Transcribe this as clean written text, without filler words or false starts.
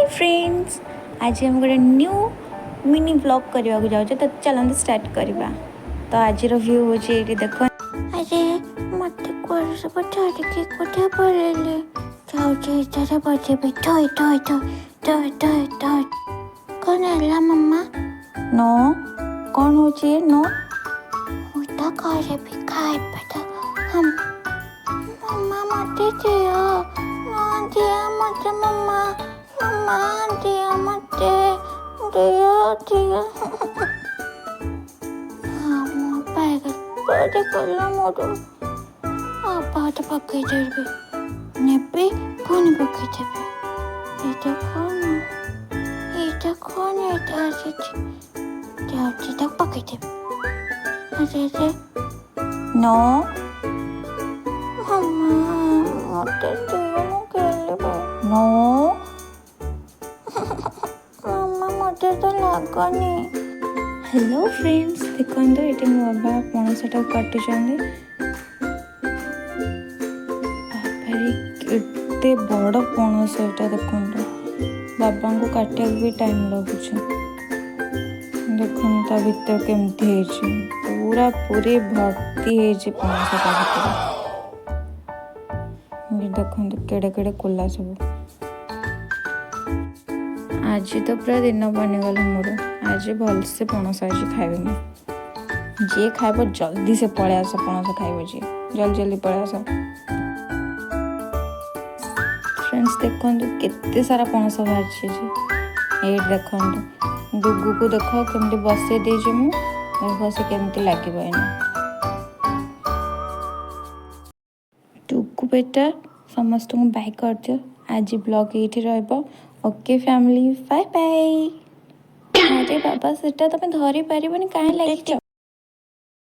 Hi friends, आज हम गोटे न्यू मिनी व्लॉग करने को जाऊँ तो चलते स्टार्ट करवा। तो आज व्यू हो देख अरे मत सब छाड़िकी कथा पड़े जाऊे बजेबी टय टय टय टय टय टय कौन है मम्मा नो कौन हो नो घर भी खाए हम मम्मा मत दिया दिया मत मम्मा मम्मा दिया मत दिया दिया हाँ मो पाएगा बड़े कला मोरो बात पकई देबे नेबे पुनी पकई देबे এটা কোন এটা আসছে যাচ্ছি তাক পকই দেবে আরে নো মাম্মা মতে দিও খেলবে নো মাম্মা মতে তো লাগনি। हेलो फ्रेंड्स देखो ये मो बाबा पणसटा काटुचंदी एते बड़ पणस एटा देखो बाबा को काटिया भी टाइम लगुच देखो ता भीतर केमती पूरा पूरी भर्ती है पणस ता भीतर देखो केड़े केड़े कोला सब। आज तो पूरा दिन बनीगला मोर आज भलसे पणस आज खाइबे मुझे जी खाइब जल्दी से पलि आस पणस खाइब जी जल्दी जल्दी पलि आस। फ्रेंड्स देखो केते सारा पणस बाहर देखो डुगु को देख केमती बसई देछि मु देखो से केमती लागिबो एना डुगु बेटा समस्त को बाय कर दियो। आज ब्लॉग ये रहइबो ओके फैमिली बाय बाय। अरे बाबा सेटा तुम धरी पारिबनी काहे लागिछ